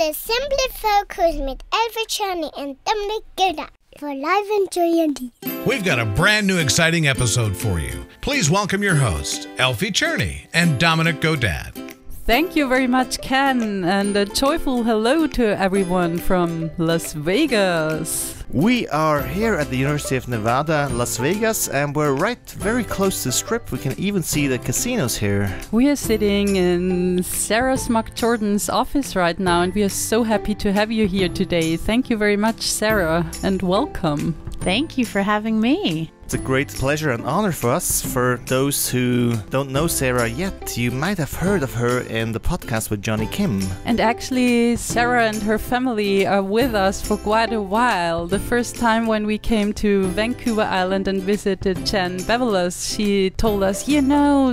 hörte Simply Focus mit Elfie Czerny and Dominic Gilda for Live Enjoying. We've got a brand new exciting episode for you. Please welcome your hosts, Elfie Czerny and Dominic Godad. Thank you very much, Ken, and a joyful hello to everyone from Las Vegas. We are here at the University of Nevada, Las Vegas, and we're very close to the Strip. We can even see the casinos here. We are sitting in Sara Smock Jordan's office right now, and we are so happy to have you here today. Thank you very much, Sara, and welcome. Thank you for having me. It's a great pleasure and honor for us. For those who don't know Sara yet, you might have heard of her in the podcast with Johnny Kim. And actually, Sara and her family are with us for quite a while. The first time when we came to Vancouver Island and visited Janet Bavelas, she told us,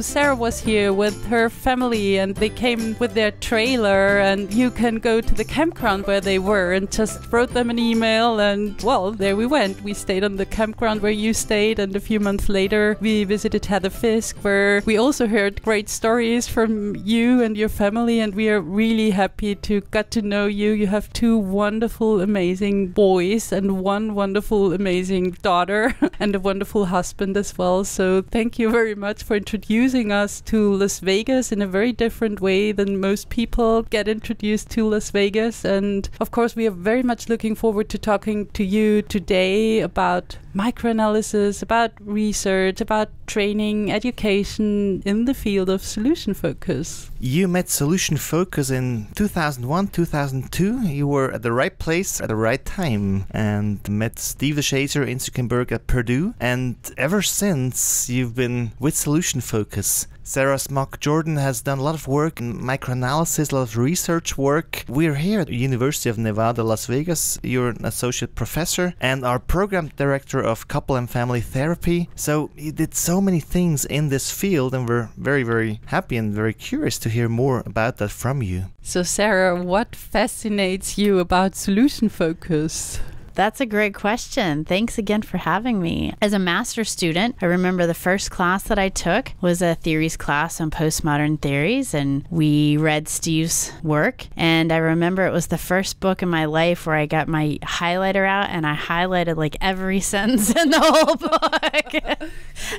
Sara was here with her family and they came with their trailer and you can go to the campground where they were, and just wrote them an email and, well, there we went. We stayed on the campground where you stayed. And a few months later, we visited Heather Fisk, where we also heard great stories from you and your family. And we are really happy to get to know you. You have two wonderful, amazing boys and one wonderful, amazing daughter and a wonderful husband as well. So thank you very much for introducing us to Las Vegas in a very different way than most people get introduced to Las Vegas. And of course, we are very much looking forward to talking to you today about microanalysis, about research, about training, education in the field of solution focus. You met solution focus in 2001, 2002. You were at the right place at the right time and met Steve DeShazer in Zuckerberg at Purdue. And ever since, you've been with solution focus. Sara Smock Jordan has done a lot of work in microanalysis, a lot of research work. We're here at the University of Nevada, Las Vegas. You're an associate professor and our program director of couple and family therapy. So you did so many things in this field, and we're very, very happy and very curious to hear more about that from you. So Sara, what fascinates you about solution focus? That's a great question. Thanks again for having me. As a master's student, I remember the first class that I took was a theories class on postmodern theories, and we read Steve's work. And I remember it was the first book in my life where I got my highlighter out and I highlighted like every sentence in the whole book.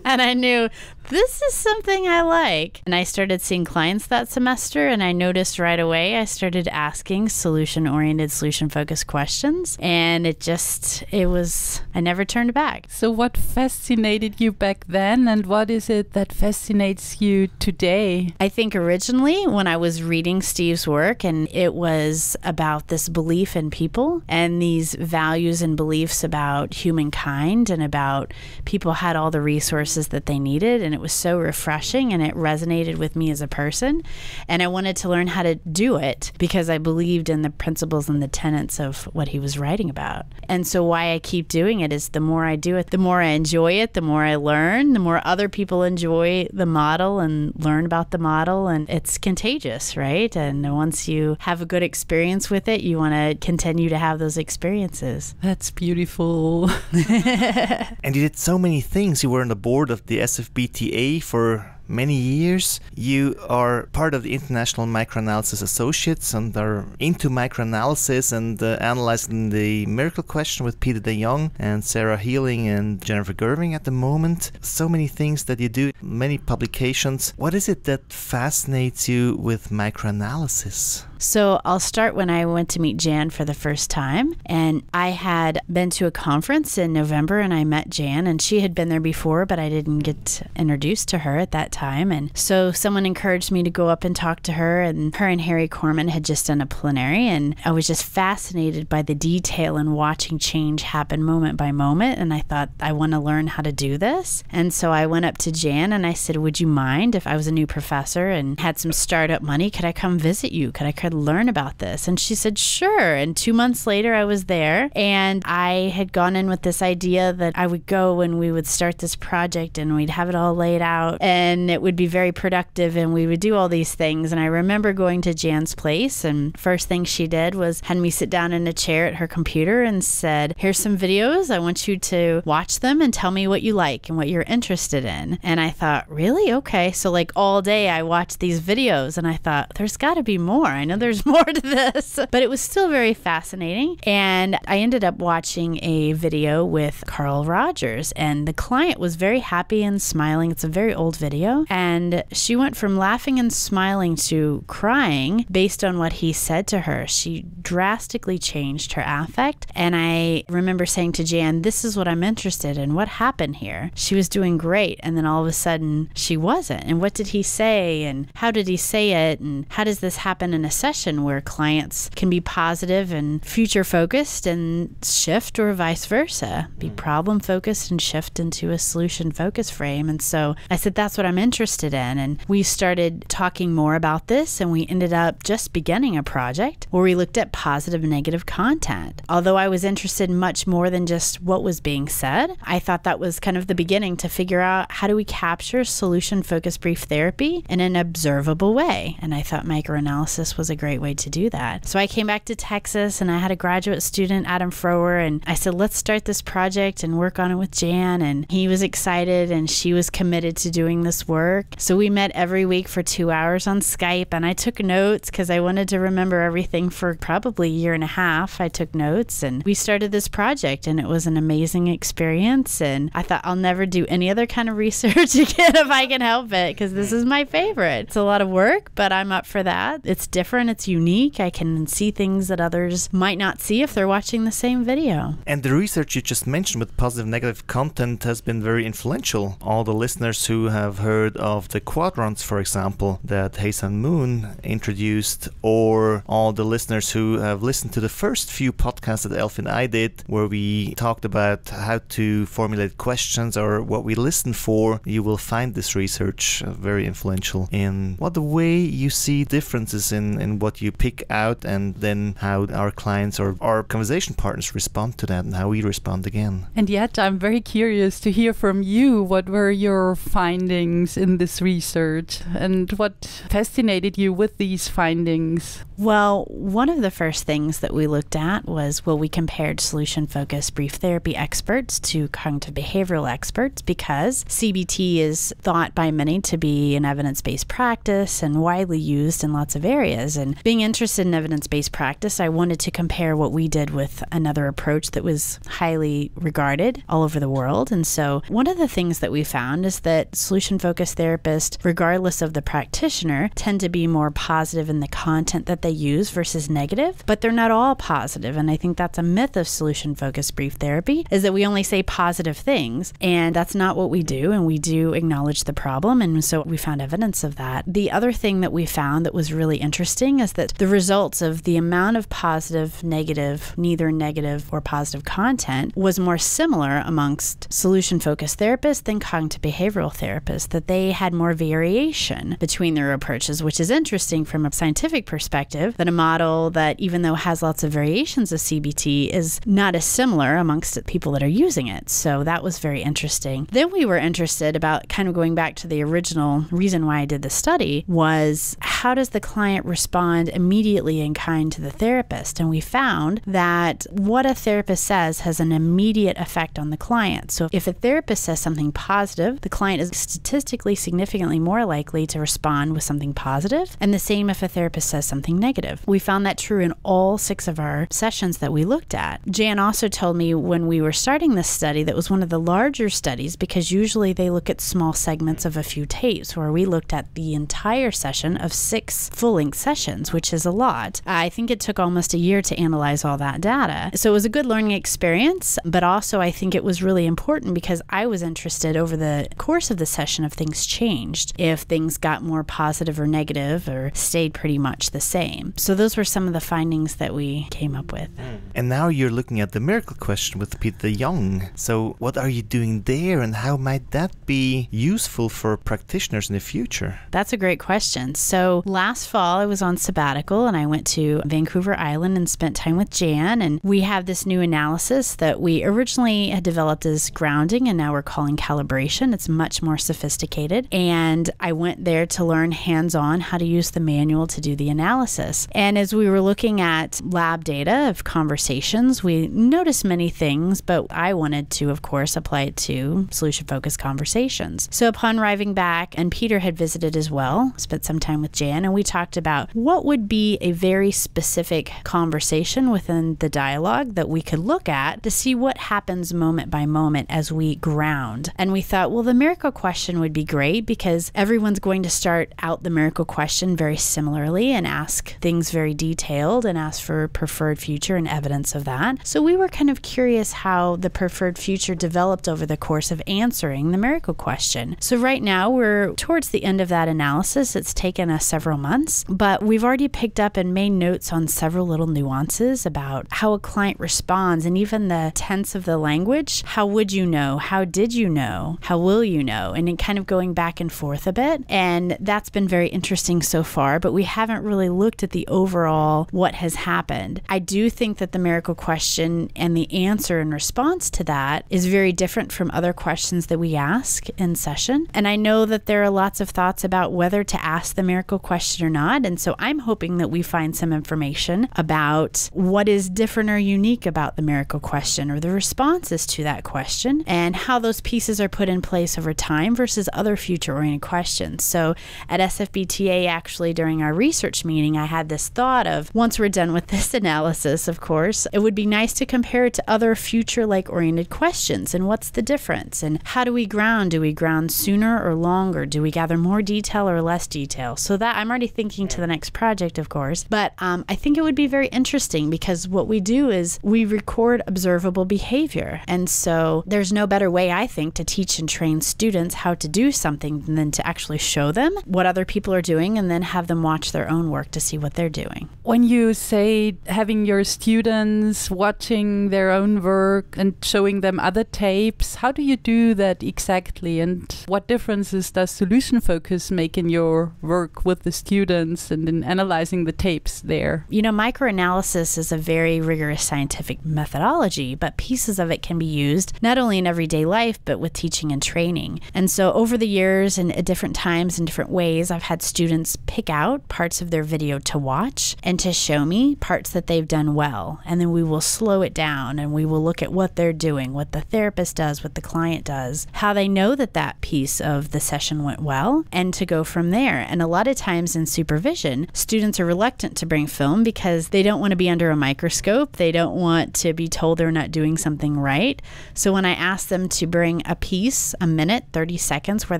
And I knew this is something I like. And I started seeing clients that semester, and I noticed right away I started asking solution-oriented, solution-focused questions. And I never turned back. So what fascinated you back then, and what is it that fascinates you today? I think originally when I was reading Steve's work, and it was about this belief in people and these values and beliefs about humankind and about people had all the resources that they needed, and it was so refreshing and it resonated with me as a person, and I wanted to learn how to do it because I believed in the principles and the tenets of what he was writing about. And so why I keep doing it is the more I do it, the more I enjoy it, the more I learn, the more other people enjoy the model and learn about the model, and it's contagious, right? And once you have a good experience with it, you want to continue to have those experiences. That's beautiful. And you did so many things. You were on the board of the SFP for many years. You are part of the International Microanalysis Associates and are into microanalysis and analyzing the miracle question with Peter de Jong and Sarah Healing and Jennifer Gerving at the moment. So many things that you do, many publications. What is it that fascinates you with microanalysis? So I'll start when I went to meet Jan for the first time, and I had been to a conference in November and I met Jan, and she had been there before, but I didn't get introduced to her at that time. And so someone encouraged me to go up and talk to her, and her and Harry Corman had just done a plenary, and I was just fascinated by the detail and watching change happen moment by moment. And I thought, I want to learn how to do this. And so I went up to Jan and I said, would you mind if I was a new professor and had some startup money, could I come visit you? Could I learn about this? And she said, sure. And 2 months later, I was there, and I had gone in with this idea that I would go and we would start this project and we'd have it all laid out. And and it would be very productive, and we would do all these things. And I remember going to Jan's place, and first thing she did was had me sit down in a chair at her computer and said, here's some videos. I want you to watch them and tell me what you like and what you're interested in. And I thought, really? Okay. So like all day I watched these videos, and I thought, there's got to be more. I know there's more to this, but it was still very fascinating. And I ended up watching a video with Carl Rogers, and the client was very happy and smiling. It's a very old video. And she went from laughing and smiling to crying based on what he said to her. She drastically changed her affect. And I remember saying to Jan, this is what I'm interested in. What happened here? She was doing great. And then all of a sudden she wasn't. And what did he say? And how did he say it? And how does this happen in a session where clients can be positive and future focused and shift, or vice versa, be problem focused and shift into a solution focused frame? And so I said, that's what I'm interested in. And we started talking more about this, and we ended up just beginning a project where we looked at positive and negative content. Although I was interested in much more than just what was being said, I thought that was kind of the beginning to figure out, how do we capture solution focused brief therapy in an observable way? And I thought microanalysis was a great way to do that. So I came back to Texas, and I had a graduate student, Adam Frower, and I said, let's start this project and work on it with Jan. And he was excited, and she was committed to doing this work. So we met every week for 2 hours on Skype, and I took notes because I wanted to remember everything for probably a year and a half. I took notes, and we started this project, and it was an amazing experience. And I thought, I'll never do any other kind of research again if I can help it, because this is my favorite. It's a lot of work, but I'm up for that. It's different. It's unique. I can see things that others might not see if they're watching the same video. And the research you just mentioned with positive and negative content has been very influential. All the listeners who have heard of the quadrants, for example, that Hasan Moon introduced, or all the listeners who have listened to the first few podcasts that Elfie and I did, where we talked about how to formulate questions or what we listen for, you will find this research very influential in what the way you see differences in what you pick out, and then how our clients or our conversation partners respond to that, and how we respond again. And yet I'm very curious to hear from you. What were your findings in this research, and what fascinated you with these findings? Well, one of the first things that we looked at was, we compared solution-focused brief therapy experts to cognitive behavioral experts, because CBT is thought by many to be an evidence-based practice and widely used in lots of areas. And being interested in evidence-based practice, I wanted to compare what we did with another approach that was highly regarded all over the world. And so one of the things that we found is that solution-focused therapists, regardless of the practitioner, tend to be more positive in the content that they use versus negative, but they're not all positive. And I think that's a myth of solution-focused brief therapy, is that we only say positive things, and that's not what we do. And we do acknowledge the problem, and so we found evidence of that. The other thing that we found that was really interesting is that the results of the amount of positive, negative, neither negative or positive content was more similar amongst solution-focused therapists than cognitive behavioral therapists, that they had more variation between their approaches, which is interesting from a scientific perspective, that a model that, even though has lots of variations of CBT, is not as similar amongst people that are using it. So that was very interesting. Then we were interested about, kind of going back to the original reason why I did the study, was how does the client respond immediately in kind to the therapist? And we found that what a therapist says has an immediate effect on the client. So if a therapist says something positive, the client is statistically significantly more likely to respond with something positive, and the same if a therapist says something negative. We found that true in all 6 of our sessions that we looked at. Jan also told me when we were starting this study that was one of the larger studies, because usually they look at small segments of a few tapes, where we looked at the entire session of 6 full-length sessions, which is a lot. I think it took almost a year to analyze all that data. So it was a good learning experience, but also I think it was really important because I was interested over the course of the session if things changed, if things got more positive or negative or stayed pretty much the same. So those were some of the findings that we came up with. And now you're looking at the miracle question with Peter Young. So what are you doing there, and how might that be useful for practitioners in the future? That's a great question. So last fall I was on sabbatical, and I went to Vancouver Island and spent time with Jan, and we have this new analysis that we originally had developed as grounding, and now we're calling calibration. It's much more sophisticated. educated. And I went there to learn hands-on how to use the manual to do the analysis. And as we were looking at lab data of conversations, we noticed many things, but I wanted to, of course, apply it to solution-focused conversations. So upon arriving back, and Peter had visited as well, spent some time with Jan, and we talked about what would be a very specific conversation within the dialogue that we could look at to see what happens moment by moment as we ground. And we thought, well, the miracle question would be great because everyone's going to start out the miracle question very similarly and ask things very detailed and ask for preferred future and evidence of that. So we were kind of curious how the preferred future developed over the course of answering the miracle question. So right now we're towards the end of that analysis. It's taken us several months, but we've already picked up and made notes on several little nuances about how a client responds and even the tense of the language. How would you know? How did you know? How will you know? And then kind of going back and forth a bit. And that's been very interesting so far, but we haven't really looked at the overall what has happened. I do think that the miracle question and the answer in response to that is very different from other questions that we ask in session. And I know that there are lots of thoughts about whether to ask the miracle question or not. And so I'm hoping that we find some information about what is different or unique about the miracle question or the responses to that question and how those pieces are put in place over time versus other future-oriented questions. So at SFBTA, actually, during our research meeting, I had this thought of, once we're done with this analysis, of course, it would be nice to compare it to other future-like oriented questions and what's the difference and how do we ground? Do we ground sooner or longer? Do we gather more detail or less detail? So that I'm already thinking to the next project, of course, but I think it would be very interesting because what we do is we record observable behavior. And so there's no better way, I think, to teach and train students how to do something than to actually show them what other people are doing and then have them watch their own work to see what they're doing. When you say having your students watching their own work and showing them other tapes, how do you do that exactly? And what differences does solution focus make in your work with the students and in analyzing the tapes there? You know, microanalysis is a very rigorous scientific methodology, but pieces of it can be used not only in everyday life, but with teaching and training. And so over the years and at different times in different ways, I've had students pick out parts of their video to watch and to show me parts that they've done well. And then we will slow it down and we will look at what they're doing, what the therapist does, what the client does, how they know that that piece of the session went well, and to go from there. And a lot of times in supervision, students are reluctant to bring film because they don't want to be under a microscope. They don't want to be told they're not doing something right. So when I ask them to bring a piece, a minute, 30 seconds, where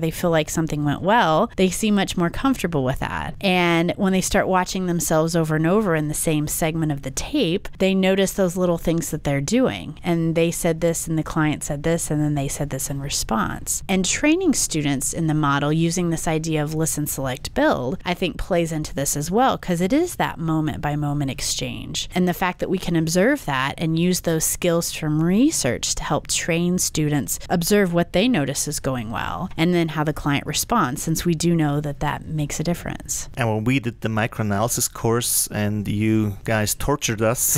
they feel like something went well, they seem much more comfortable with that. And when they start watching themselves over and over in the same segment of the tape, they notice those little things that they're doing. And they said this, and the client said this, and then they said this in response. And training students in the model using this idea of listen, select, build, I think plays into this as well, because it is that moment by moment exchange. And the fact that we can observe that and use those skills from research to help train students observe what they notice is going well, and then how the client responds, since we do know that that makes a difference. And when we did the microanalysis course and you guys tortured us,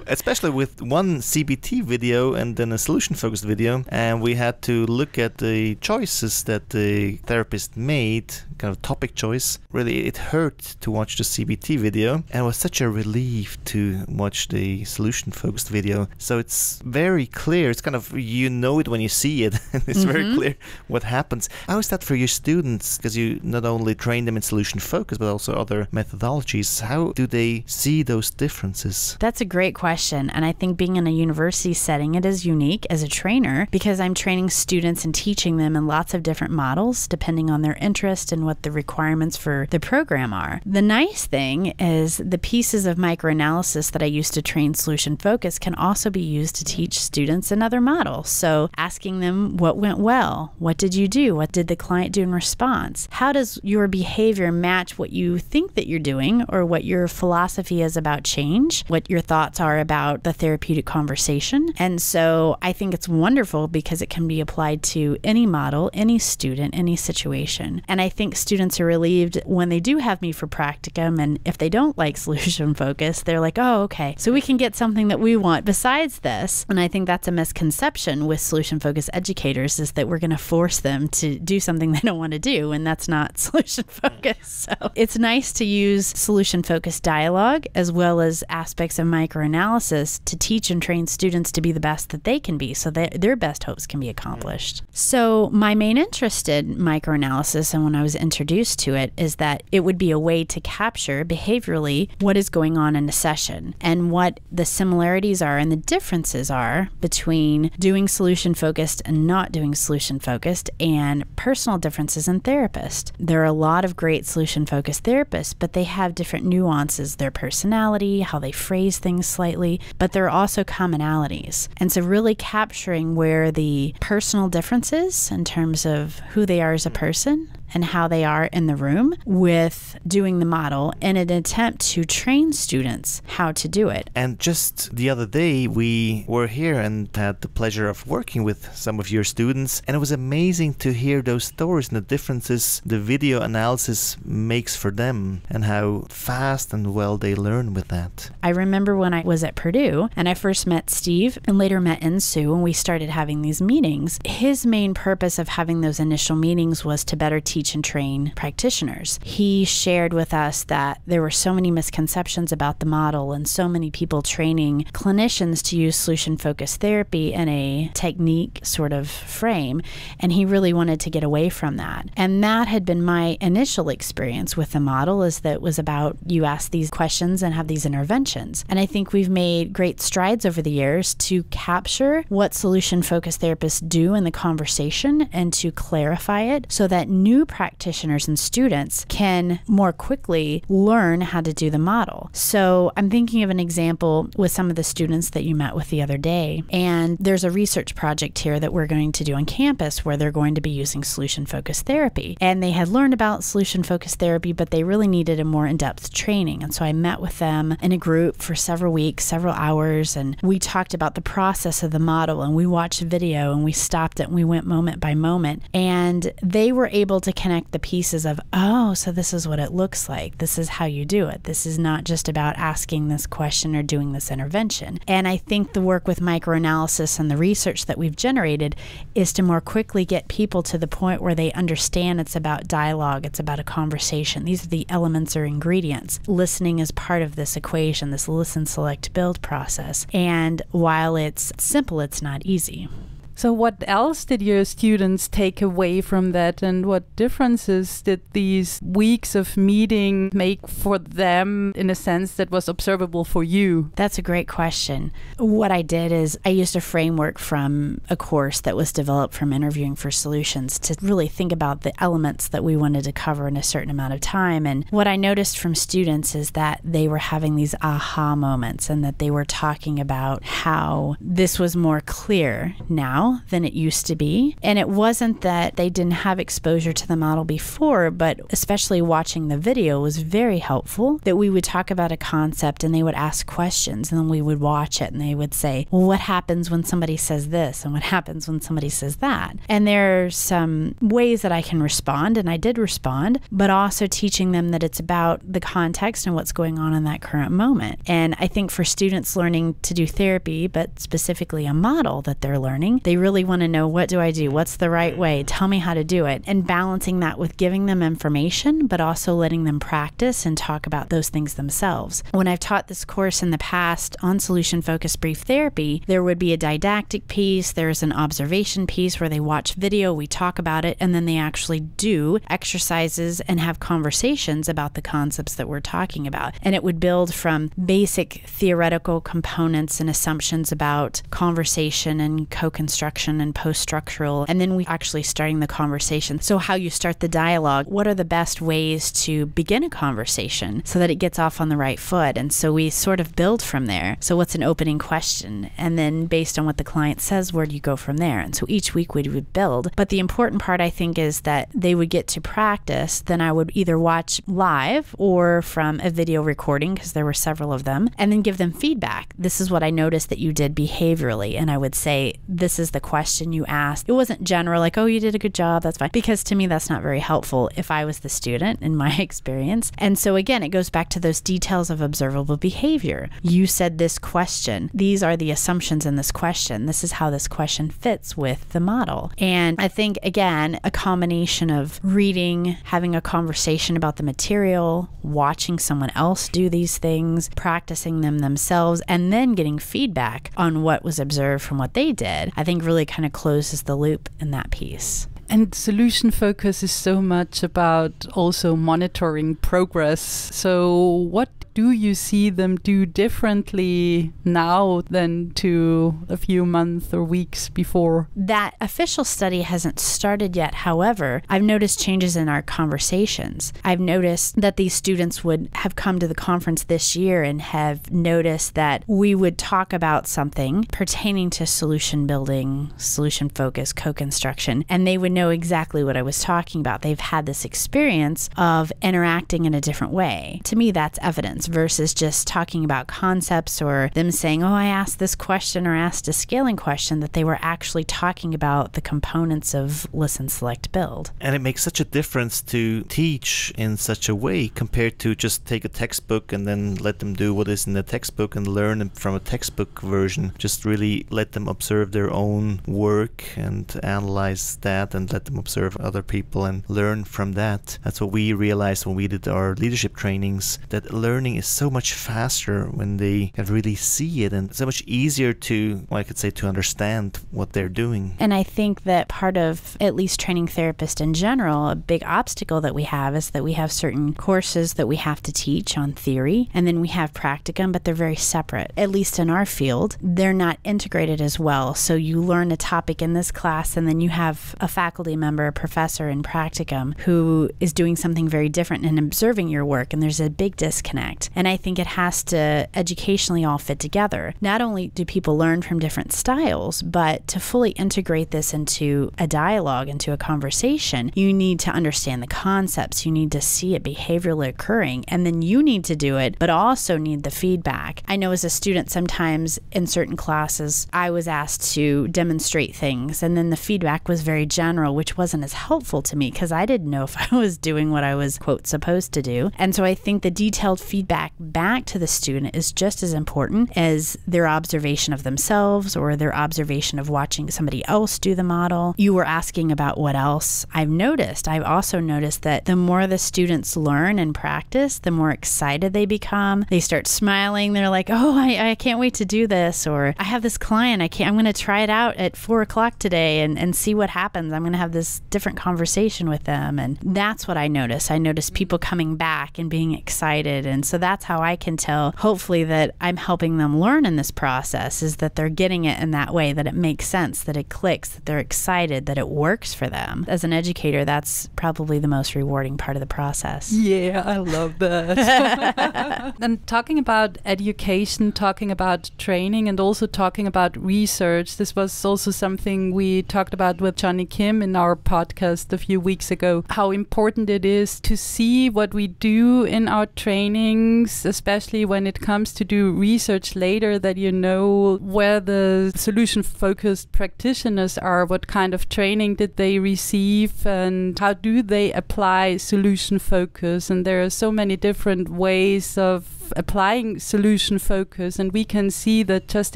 especially with one CBT video and then a solution-focused video, and we had to look at the choices that the therapist made, kind of topic choice. Really, it hurt to watch the CBT video, and it was such a relief to watch the solution-focused video. So it's very clear. It's kind of, you know it when you see it. It's very clear what happens. How is that for your students? Because you not only train them in solution focus, but also other methodologies. How do they see those differences? That's a great question. And I think being in a university setting, it is unique as a trainer because I'm training students and teaching them in lots of different models depending on their interest and what the requirements for the program are. The nice thing is the pieces of microanalysis that I used to train solution focus can also be used to teach students in other models. So asking them what went well, what did you do, what did the client do in response, how does your behavior match what you think that you're doing or what your philosophy is about change, what your thoughts are about the therapeutic conversation. And so I think it's wonderful because it can be applied to any model, any student, any situation. And I think students are relieved when they do have me for practicum, and if they don't like solution focus, they're like, oh, okay, so we can get something that we want besides this. And I think that's a misconception with solution focused educators, is that that we're going to force them to do something they don't want to do, and that's not solution focused. So it's nice to use solution focused dialogue as well as aspects of microanalysis to teach and train students to be the best that they can be so that their best hopes can be accomplished. So my main interest in microanalysis, and when I was introduced to it, is that it would be a way to capture behaviorally what is going on in a session and what the similarities are and the differences are between doing solution focused and not doing solution focused, and personal differences in therapists. There are a lot of great solution focused therapists, but they have different nuances, their personality, how they phrase things slightly, but there are also commonalities. And so really capturing where the personal differences in terms of who they are as a person and how they are in the room with doing the model in an attempt to train students how to do it. And just the other day, we were here and had the pleasure of working with some of your students, and it was amazing to hear those stories and the differences the video analysis makes for them and how fast and well they learn with that. I remember when I was at Purdue and I first met Steve and later met Ensu, and we started having these meetings. His main purpose of having those initial meetings was to better teach and train practitioners. He shared with us that there were so many misconceptions about the model and so many people training clinicians to use solution-focused therapy in a technique sort of frame, and he really wanted to get away from that. And that had been my initial experience with the model, is that it was about you ask these questions and have these interventions. And I think we've made great strides over the years to capture what solution-focused therapists do in the conversation and to clarify it so that new practitioners and students can more quickly learn how to do the model. So I'm thinking of an example with some of the students that you met with the other day. And there's a research project here that we're going to do on campus where they're going to be using solution-focused therapy. And they had learned about solution-focused therapy, but they really needed a more in-depth training. And so I met with them in a group for several weeks, several hours, and we talked about the process of the model, and we watched video, and we stopped it, and we went moment by moment. And they were able to connect the pieces of, oh, so this is what it looks like. This is how you do it. This is not just about asking this question or doing this intervention. And I think the work with microanalysis and the research that we've generated is to more quickly get people to the point where they understand it's about dialogue, it's about a conversation. These are the elements or ingredients. Listening is part of this equation, this listen, select, build process. And while it's simple, it's not easy. So what else did your students take away from that, and what differences did these weeks of meeting make for them in a sense that was observable for you? That's a great question. What I did is I used a framework from a course that was developed from Interviewing for Solutions to really think about the elements that we wanted to cover in a certain amount of time. And what I noticed from students is that they were having these aha moments, and that they were talking about how this was more clear now than it used to be. And it wasn't that they didn't have exposure to the model before, but especially watching the video was very helpful, that we would talk about a concept and they would ask questions, and then we would watch it and they would say, well, what happens when somebody says this, and what happens when somebody says that? And there are some ways that I can respond, and I did respond, but also teaching them that it's about the context and what's going on in that current moment. And I think for students learning to do therapy, but specifically a model that they're learning, they really want to know, what do I do? What's the right way? Tell me how to do it. And balancing that with giving them information, but also letting them practice and talk about those things themselves. When I've taught this course in the past on solution-focused brief therapy, there would be a didactic piece, there's an observation piece where they watch video, we talk about it, and then they actually do exercises and have conversations about the concepts that we're talking about. And it would build from basic theoretical components and assumptions about conversation and co-construction and post-structural, and then we actually starting the conversation. So how you start the dialogue, what are the best ways to begin a conversation so that it gets off on the right foot? And so we sort of build from there. So what's an opening question? And then based on what the client says, where do you go from there? And so each week we would build. But the important part, I think, is that they would get to practice. Then I would either watch live or from a video recording, because there were several of them, and then give them feedback. This is what I noticed that you did behaviorally. And I would say, this is the question you asked. It wasn't general, like, oh, you did a good job, that's fine. Because to me, that's not very helpful if I was the student in my experience. And so again, it goes back to those details of observable behavior. You said this question. These are the assumptions in this question. This is how this question fits with the model. And I think, again, a combination of reading, having a conversation about the material, watching someone else do these things, practicing them themselves, and then getting feedback on what was observed from what they did, I think really kind of closes the loop in that piece. And solution focus is so much about also monitoring progress. So what do you see them do differently now than to a few months or weeks before? That official study hasn't started yet. However, I've noticed changes in our conversations. I've noticed that these students would have come to the conference this year and have noticed that we would talk about something pertaining to solution building, solution focus, co-construction, and they would know exactly what I was talking about. They've had this experience of interacting in a different way. To me, that's evidence versus just talking about concepts or them saying, oh, I asked this question or asked a scaling question, that they were actually talking about the components of listen, select, build. And it makes such a difference to teach in such a way compared to just take a textbook and then let them do what is in the textbook and learn from a textbook version. Just really let them observe their own work and analyze that and let them observe other people and learn from that. That's what we realized when we did our leadership trainings, that learning is so much faster when they can really see it, and so much easier to, well, I could say, to understand what they're doing. And I think that part of, at least training therapists in general, a big obstacle that we have is that we have certain courses that we have to teach on theory, and then we have practicum, but they're very separate. At least in our field, they're not integrated as well. So you learn a topic in this class, and then you have a faculty member, a professor in practicum, who is doing something very different and observing your work, and there's a big disconnect. And I think it has to educationally all fit together. Not only do people learn from different styles, but to fully integrate this into a dialogue, into a conversation, you need to understand the concepts, you need to see it behaviorally occurring, and then you need to do it, but also need the feedback. I know as a student, sometimes in certain classes, I was asked to demonstrate things, and then the feedback was very general, which wasn't as helpful to me because I didn't know if I was doing what I was, quote, supposed to do. And so I think the detailed feedback back to the student is just as important as their observation of themselves or their observation of watching somebody else do the model. You were asking about what else I've also noticed that the more the students learn and practice, the more excited they become. They start smiling. They're like, oh, I can't wait to do this. Or I have this client. I'm going to try it out at 4 o'clock today and see what happens. I'm going to have this different conversation with them. And that's what I notice. I notice people coming back and being excited. And so that's how I can tell, hopefully, that I'm helping them learn in this process, is that they're getting it in that way, that it makes sense, that it clicks, that they're excited, that it works for them. As an educator, that's probably the most rewarding part of the process. Yeah, I love that. And talking about education, talking about training, and also talking about research, this was also something we talked about with Johnny Kim in our podcast a few weeks ago, how important it is to see what we do in our trainings, especially when it comes to do research later, that you know where the solution-focused practitioners are, what kind of training did they receive, and how do they apply solution focus. And there are so many different ways of applying solution focus, and we can see that just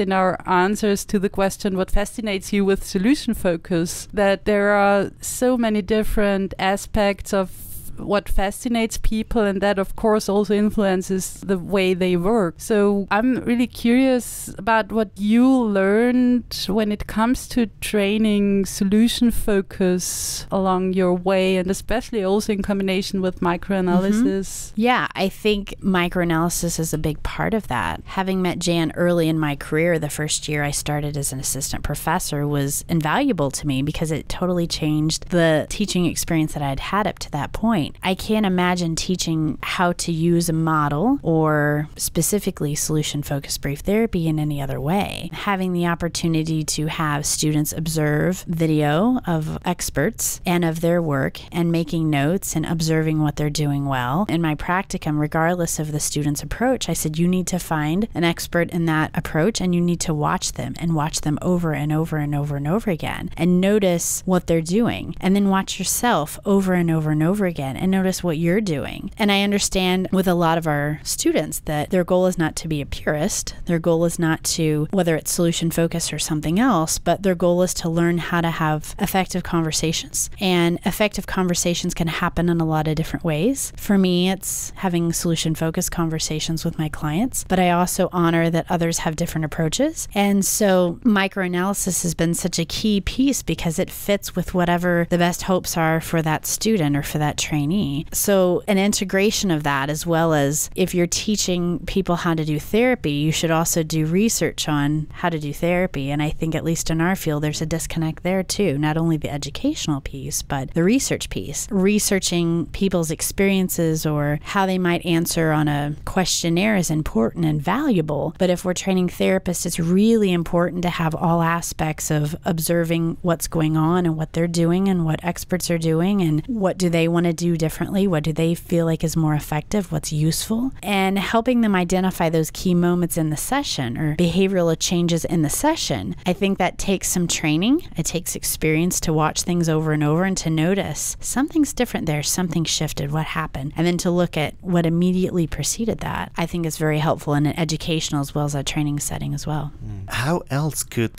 in our answers to the question, what fascinates you with solution focus, that there are so many different aspects of what fascinates people, and that of course also influences the way they work. So I'm really curious about what you learned when it comes to training solution focus along your way, and especially also in combination with microanalysis. Yeah, I think microanalysis is a big part of that. Having met Jan early in my career, the first year I started as an assistant professor, was invaluable to me because it totally changed the teaching experience that I'd had up to that point. point. I can't imagine teaching how to use a model or specifically solution-focused brief therapy in any other way. Having the opportunity to have students observe video of experts and of their work and making notes and observing what they're doing well. In my practicum, regardless of the student's approach, I said you need to find an expert in that approach and you need to watch them and watch them over and over and over and over again and notice what they're doing, and then watch yourself over and over and over again and notice what you're doing. And I understand with a lot of our students that their goal is not to be a purist. Their goal is not to, whether it's solution focused or something else, but their goal is to learn how to have effective conversations. And effective conversations can happen in a lot of different ways. For me, it's having solution focused conversations with my clients, but I also honor that others have different approaches. And so microanalysis has been such a key piece because it fits with whatever the best hopes are for that student or for that trainee. So an integration of that, as well as if you're teaching people how to do therapy, you should also do research on how to do therapy. And I think at least in our field, there's a disconnect there too. Not only the educational piece, but the research piece. Researching people's experiences or how they might answer on a questionnaire is important and valuable. But if we're training therapists, it's really important to have all aspects of observing what's going on and what they're doing and what experts are doing and what do they want to do differently, what do they feel like is more effective, what's useful, and helping them identify those key moments in the session or behavioral changes in the session. I think that takes some training. It takes experience to watch things over and over and to notice something's different there, something shifted, what happened, and then to look at what immediately preceded that. I think is very helpful in an educational as well as a training setting as well. How else could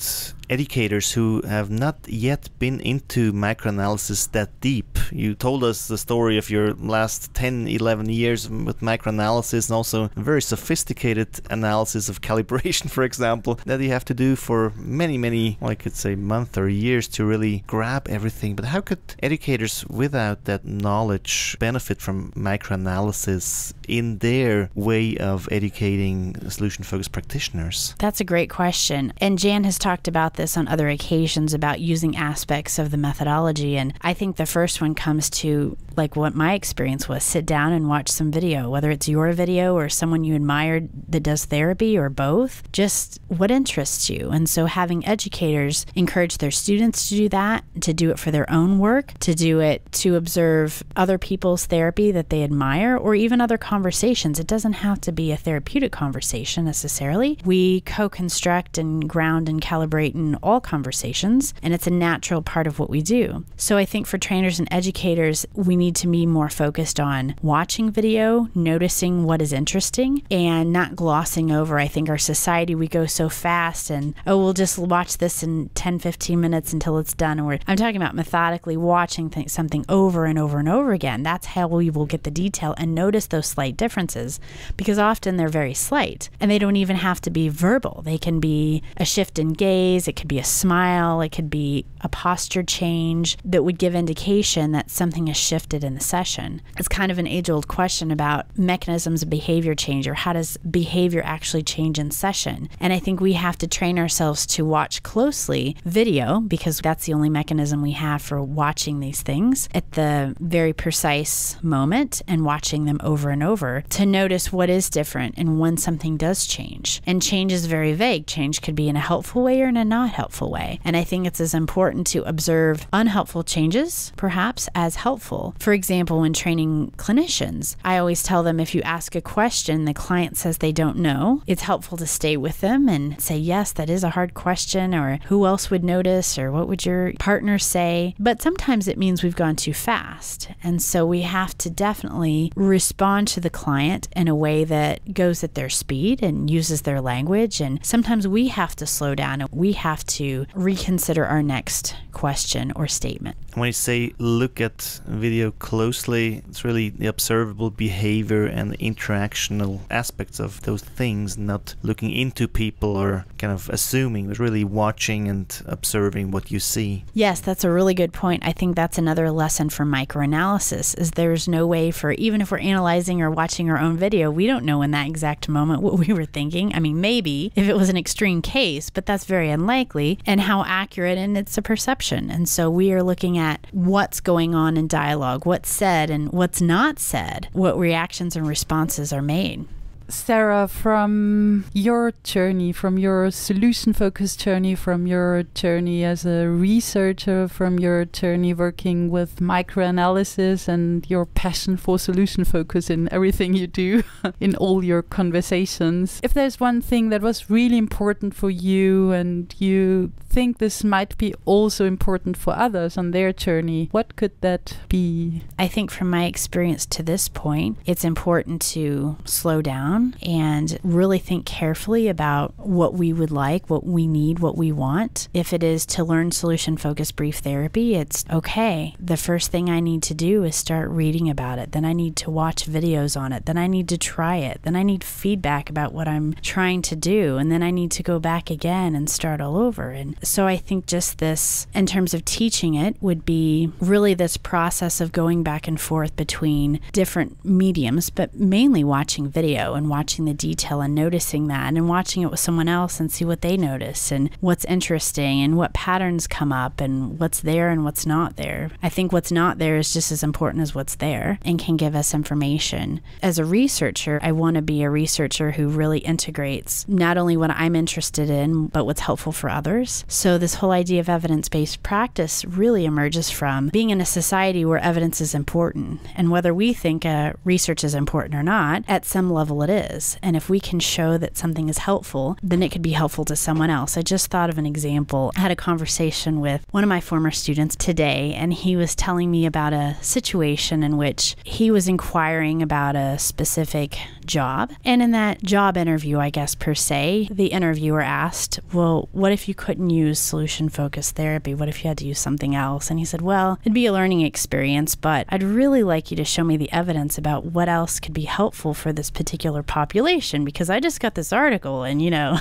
educators who have not yet been into microanalysis that deep? You told us the story of your last 10, 11 years with microanalysis and also very sophisticated analysis of calibration, for example, that you have to do for many, well, I could say months or years to really grab everything. But how could educators without that knowledge benefit from microanalysis in their way of educating solution-focused practitioners? That's a great question. And Jan has talked about this on other occasions about using aspects of the methodology. And I think the first one comes to like what my experience was. Sit down and watch some video, whether it's your video or someone you admired that does therapy or both. Just what interests you. And so having educators encourage their students to do that, to do it for their own work, to do it to observe other people's therapy that they admire, or even other conversations. It doesn't have to be a therapeutic conversation necessarily. We co-construct and ground and calibrate in all conversations, and it's a natural part of what we do. So I think for trainers and educators, we need to be more focused on watching video, noticing what is interesting, and not glossing over. I think our society, we go so fast and, oh, we'll just watch this in 10, 15 minutes until it's done. Or I'm talking about methodically watching something over and over and over again. That's how we will get the detail and notice those slight differences, because often they're very slight and they don't even have to be verbal. They can be a shift in gaze, it could be a smile, it could be a posture change that would give indication that something has shifted in the session. It's kind of an age-old question about mechanisms of behavior change, or how does behavior actually change in session. And I think we have to train ourselves to watch closely video, because that's the only mechanism we have for watching these things at the very precise moment and watching them over and over to notice what is different and when something does change. And change is very vague. Change could be in a helpful way or in a not helpful way. And I think it's as important to observe unhelpful changes, perhaps, as helpful. For example, when training clinicians, I always tell them if you ask a question, the client says they don't know, it's helpful to stay with them and say, yes, that is a hard question, or who else would notice, or what would your partner say? But sometimes it means we've gone too fast. And so we have to definitely respond to the client in a way that goes at their speed and uses their language. And sometimes we have to slow down and we have to reconsider our next question or statement. When you say look at video closely, it's really the observable behavior and the interactional aspects of those things, not looking into people or kind of assuming, but really watching and observing what you see. Yes, that's a really good point. I think that's another lesson for microanalysis, is there's no way for, even if we're analyzing or watching our own video, we don't know in that exact moment what we were thinking. I mean, maybe if it was an extreme case, but that's very unlikely, and how accurate, and it's a perception. And so we are looking at at what's going on in dialogue, what's said and what's not said, what reactions and responses are made. Sara, from your journey, from your solution-focused journey, from your journey as a researcher, from your journey working with microanalysis and your passion for solution focus in everything you do, in all your conversations, if there's one thing that was really important for you and you think this might be also important for others on their journey, what could that be? I think from my experience to this point, it's important to slow down and really think carefully about what we would like, what we need, what we want. If it is to learn solution-focused brief therapy, it's okay. The first thing I need to do is start reading about it. Then I need to watch videos on it. Then I need to try it. Then I need feedback about what I'm trying to do. And then I need to go back again and start all over. And so I think just this, in terms of teaching it, would be really this process of going back and forth between different mediums, but mainly watching video and watching the detail and noticing that and watching it with someone else and see what they notice and what's interesting and what patterns come up and what's there and what's not there. I think what's not there is just as important as what's there and can give us information. As a researcher, I want to be a researcher who really integrates not only what I'm interested in, but what's helpful for others. So this whole idea of evidence-based practice really emerges from being in a society where evidence is important. And whether we think research is important or not, at some level it is. And if we can show that something is helpful, then it could be helpful to someone else. I just thought of an example. I had a conversation with one of my former students today, and he was telling me about a situation in which he was inquiring about a specific job. And in that job interview, I guess per se, the interviewer asked, well, what if you couldn't use solution-focused therapy? What if you had to use something else? And he said, well, it'd be a learning experience, but I'd really like you to show me the evidence about what else could be helpful for this particular population, because I just got this article and, you know,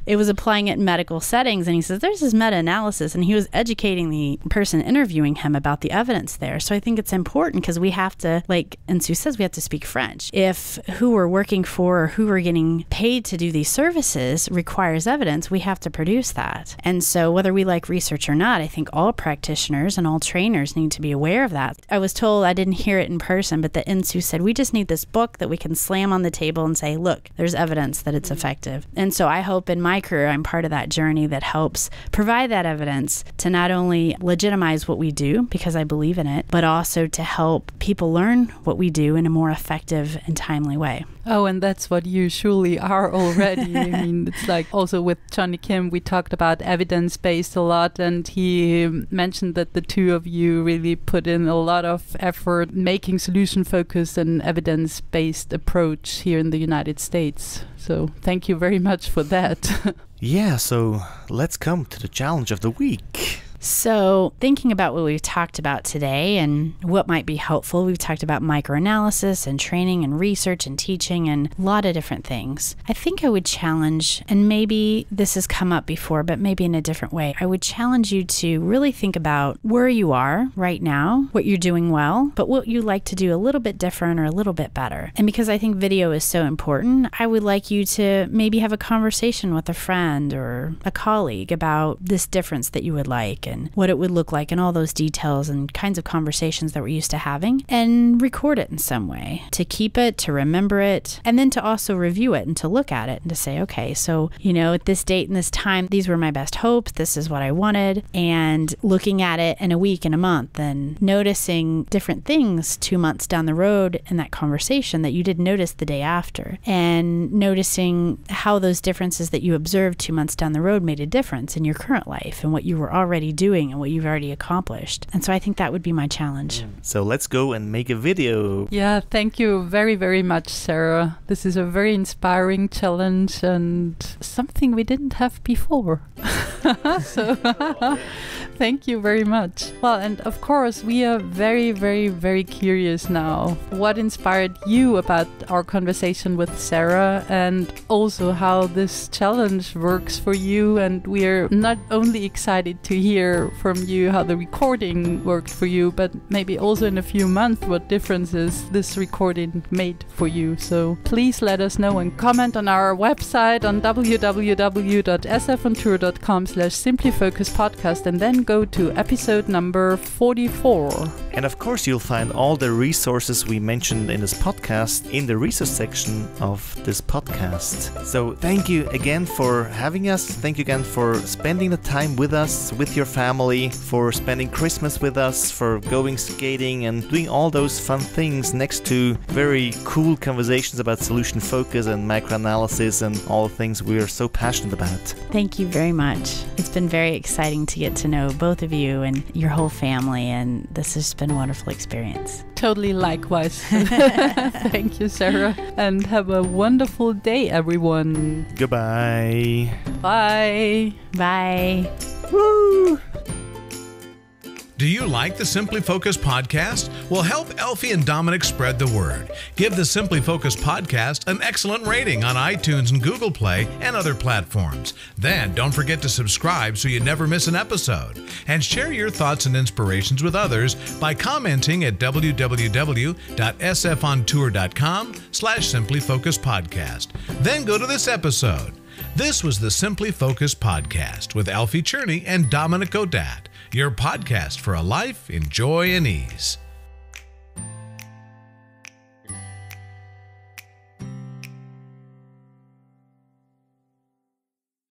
it was applying it in medical settings. And he says, there's this meta-analysis, and he was educating the person interviewing him about the evidence there. So I think it's important because we have to, like Ensu says, we have to speak French. If who we're working for or who we're getting paid to do these services requires evidence, we have to produce that. And so whether we like research or not, I think all practitioners and all trainers need to be aware of that. I was told, I didn't hear it in person, but that Ensu said, we just need this book that we can slam on the table and say, look, there's evidence that it's effective. And so I hope in my career, I'm part of that journey that helps provide that evidence to not only legitimize what we do, because I believe in it, but also to help people learn what we do in a more effective and timely way. Oh, and that's what you surely are already. I mean, it's like also with Johnny Kim, we talked about evidence-based a lot, and he mentioned that the two of you really put in a lot of effort making solution-focused and evidence-based approach here in the United States. So thank you very much for that. Yeah, so let's come to the challenge of the week. So thinking about what we've talked about today and what might be helpful, we've talked about microanalysis and training and research and teaching and a lot of different things. I think I would challenge, and maybe this has come up before, but maybe in a different way, I would challenge you to really think about where you are right now, what you're doing well, but what you'd like to do a little bit different or a little bit better. And because I think video is so important, I would like you to maybe have a conversation with a friend or a colleague about this difference that you would like and what it would look like and all those details and kinds of conversations that we're used to having, and record it in some way to keep it, to remember it, and then to also review it and to look at it and to say, okay, so, you know, at this date and this time, these were my best hopes, this is what I wanted, and looking at it in a week, in a month, and noticing different things 2 months down the road in that conversation that you didn't notice the day after, and noticing how those differences that you observed 2 months down the road made a difference in your current life and what you were already doing and what you've already accomplished. And so I think that would be my challenge. So let's go and make a video. Yeah, thank you very, very much, Sara. This is a very inspiring challenge and something we didn't have before. So thank you very much. Well, and of course, we are very, very, very curious now. What inspired you about our conversation with Sara, and also how this challenge works for you? And we're not only excited to hear from you how the recording worked for you, but maybe also in a few months what differences this recording made for you. So please let us know and comment on our website on www.sfontour.com youtube.com/simplyfocuspodcast and then go to episode number 44. And of course, you'll find all the resources we mentioned in this podcast in the resource section of this podcast. So thank you again for having us. Thank you again for spending the time with us, with your family, for spending Christmas with us, for going skating and doing all those fun things next to very cool conversations about solution focus and microanalysis and all the things we are so passionate about. Thank you very much. It's been very exciting to get to know both of you and your whole family, and this has been a wonderful experience. Totally likewise. Thank you, Sarah. And have a wonderful day, everyone. Goodbye. Bye. Bye. Woo! Do you like the Simply Focus podcast? Well, help Elfie and Dominic spread the word. Give the Simply Focus podcast an excellent rating on iTunes and Google Play and other platforms. Then don't forget to subscribe so you never miss an episode. And share your thoughts and inspirations with others by commenting at www.sfontour.com/simplyfocuspodcast. Then go to this episode. This was the Simply Focus podcast with Alfie Cherney and Dominic Godat, your podcast for a life in joy and ease.